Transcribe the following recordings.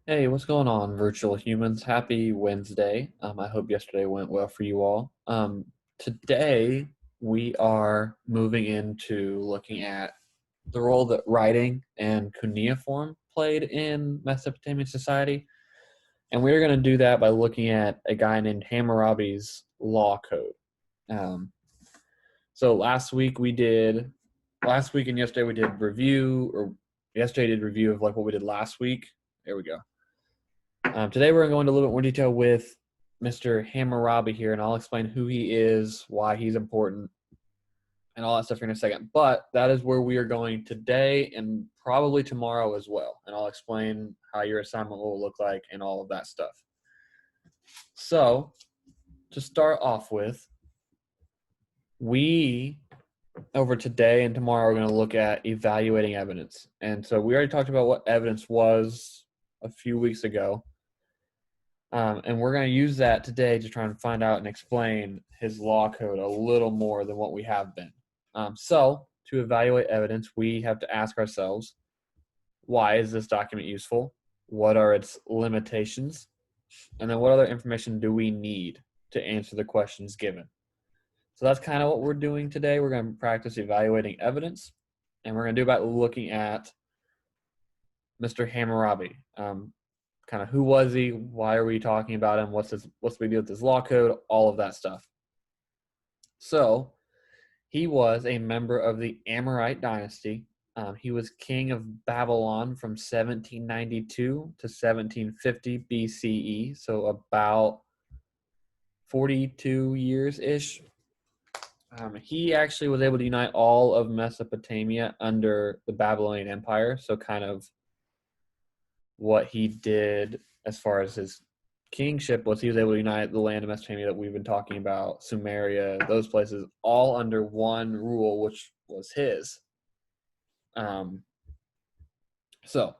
Hey, what's going on, virtual humans? Happy Wednesday. I hope yesterday went well for you all. Today, we are moving into looking at the role that writing and cuneiform played in Mesopotamian society. And we're going to do that by looking at a guy named Hammurabi's law code. Um, so last week and yesterday we did review, or yesterday did review of like what we did last week. There we go. Today we're going to go into a little bit more detail with Mr. Hammurabi here, and I'll explain who he is, why he's important, and all that stuff here in a second. But that is where we are going today and probably tomorrow as well. And I'll explain how your assignment will look like and all of that stuff. So, to start off with, we over today and tomorrow are going to look at evaluating evidence. And so we already talked about what evidence was a few weeks ago. And we're going to use that today to try and find out and explain his law code a little more than what we have been. So, to evaluate evidence, we have to ask ourselves, why is this document useful? What are its limitations? And then what other information do we need to answer the questions given? So that's kind of what we're doing today. We're going to practice evaluating evidence, and we're going to do about looking at Mr. Hammurabi. Kind of who was he? Why are we talking about him? What's the big deal with his law code? All of that stuff. So he was a member of the Amorite dynasty. He was king of Babylon from 1792 to 1750 BCE, so about 42 years-ish. He actually was able to unite all of Mesopotamia under the Babylonian Empire, so kind of what he did as far as his kingship was he was able to unite the land of Mesopotamia that we've been talking about, Sumeria, those places, all under one rule, which was his. So,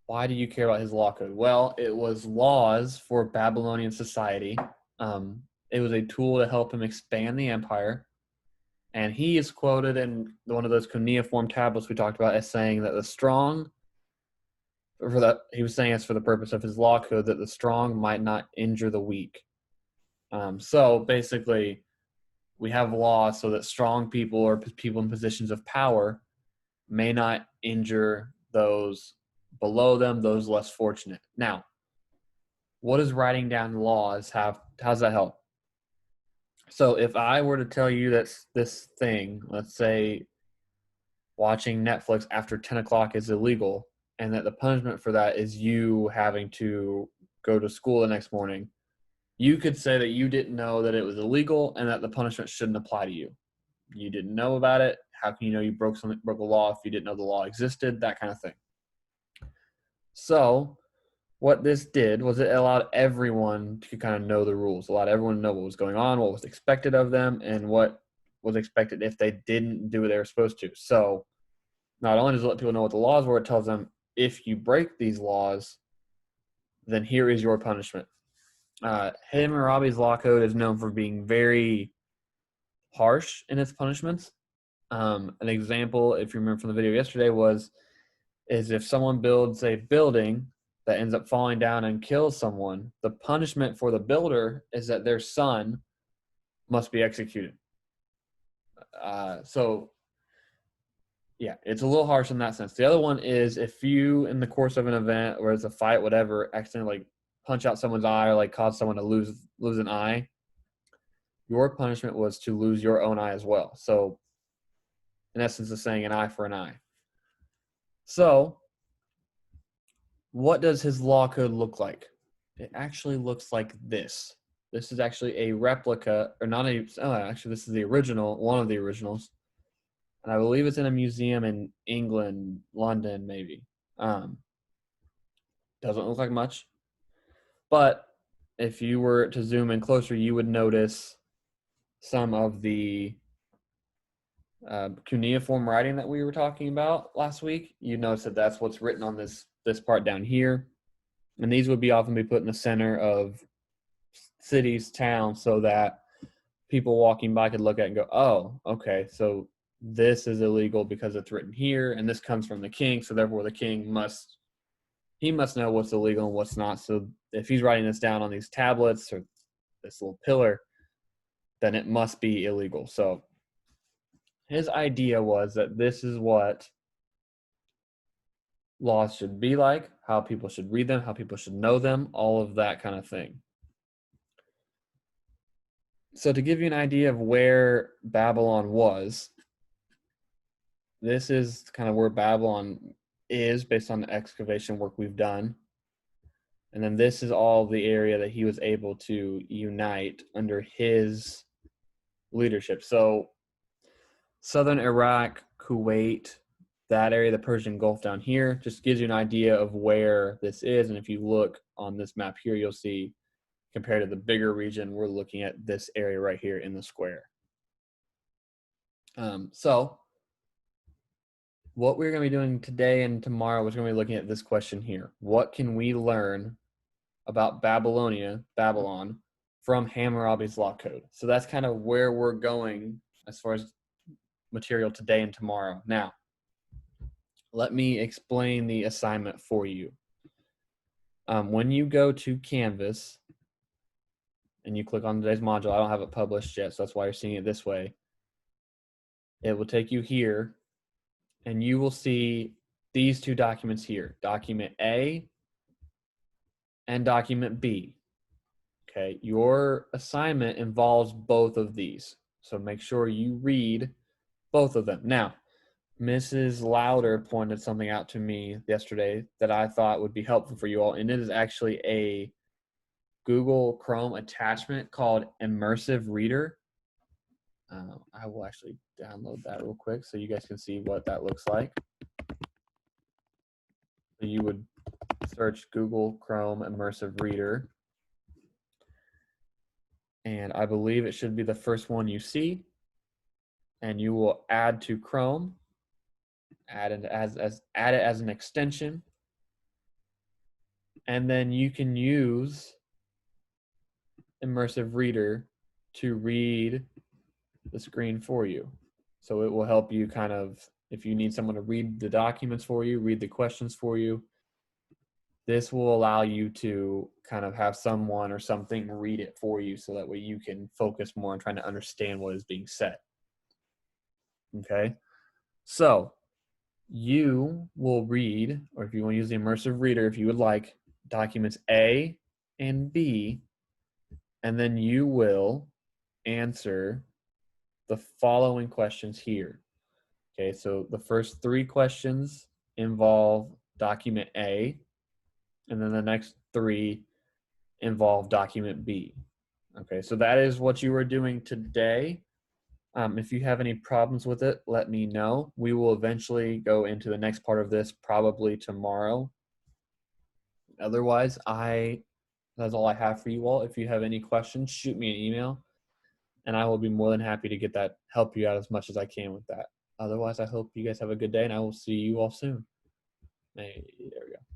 why do you care about his law code? Well, it was laws for Babylonian society. It was a tool to help him expand the empire. And he is quoted in one of those cuneiform tablets we talked about as saying that the strong, for that he was saying it's for the purpose of his law code that the strong might not injure the weak. So basically, we have laws so that strong people or people in positions of power may not injure those below them, those less fortunate. Now, what does writing down laws have? How does that help? So if I were to tell you that this thing, let's say watching Netflix after 10 o'clock is illegal, and that the punishment for that is you having to go to school the next morning, you could say that you didn't know that it was illegal and that the punishment shouldn't apply to you. You didn't know about it. How can you know you broke a law if you didn't know the law existed? That kind of thing. So what this did was it allowed everyone to kind of know the rules, allowed everyone to know what was going on, what was expected of them, and what was expected if they didn't do what they were supposed to. So not only does it let people know what the laws were, it tells them if you break these laws, then here is your punishment. Hammurabi's law code is known for being very harsh in its punishments. An example, if you remember from the video yesterday, is if someone builds a building that ends up falling down and kills someone, the punishment for the builder is that their son must be executed. So yeah, it's a little harsh in that sense. The other one is if you, in the course of an event or it's a fight, whatever, accidentally punch out someone's eye or cause someone to lose an eye, your punishment was to lose your own eye as well. So in essence, it's saying an eye for an eye. So what does his law code look like? It actually looks like this. This is actually a replica, or not a, actually this is the original, one of the originals. And I believe it's in a museum in England, London, maybe. Doesn't look like much. But if you were to zoom in closer, you would notice some of the cuneiform writing that we were talking about last week. You notice that that's what's written on this part down here. And these would often be put in the center of cities, towns, so that people walking by could look at it and go, oh, okay, so this is illegal because it's written here, and this comes from the king, so therefore the king must he must know what's illegal and what's not. So if he's writing this down on these tablets or this little pillar, then it must be illegal. So his idea was that this is what laws should be like, how people should read them, how people should know them, all of that kind of thing. So to give you an idea of where Babylon was, this is kind of where Babylon is based on the excavation work we've done. And then this is all the area that he was able to unite under his leadership. So southern Iraq, Kuwait, that area, the Persian Gulf down here, just gives you an idea of where this is. And if you look on this map here, you'll see compared to the bigger region, we're looking at this area right here in the square. So what we're going to be doing today and tomorrow is going to be looking at this question here. What can we learn about Babylon, from Hammurabi's law code? So that's kind of where we're going as far as material today and tomorrow. Now, let me explain the assignment for you. When you go to Canvas and you click on today's module, I don't have it published yet, so that's why you're seeing it this way. It will take you here, and you will see these two documents here, document A and document B. Okay, your assignment involves both of these, so make sure you read both of them. Now, Mrs. Louder pointed something out to me yesterday that I thought would be helpful for you all, and it is actually a Google Chrome attachment called Immersive Reader. I will actually download that real quick so you guys can see what that looks like. So you would search Google Chrome Immersive Reader, and I believe it should be the first one you see, and you will add to Chrome, add it as an extension, and then you can use Immersive Reader to read the screen for you. So it will help you kind of, if you need someone to read the documents for you, read the questions for you, this will allow you to kind of have someone or something read it for you, so that way you can focus more on trying to understand what is being said. Okay, so you will read, or if you want to use the Immersive Reader, if you would like, documents A and B, and then you will answer the following questions here. Okay, so the first three questions involve document A, and then the next three involve document B. Okay, so that is what you are doing today. If you have any problems with it, let me know. We will eventually go into the next part of this probably tomorrow. Otherwise, that's all I have for you all. If you have any questions, shoot me an email, and I will be more than happy to help you out as much as I can with that. Otherwise, I hope you guys have a good day, and I will see you all soon. There we go.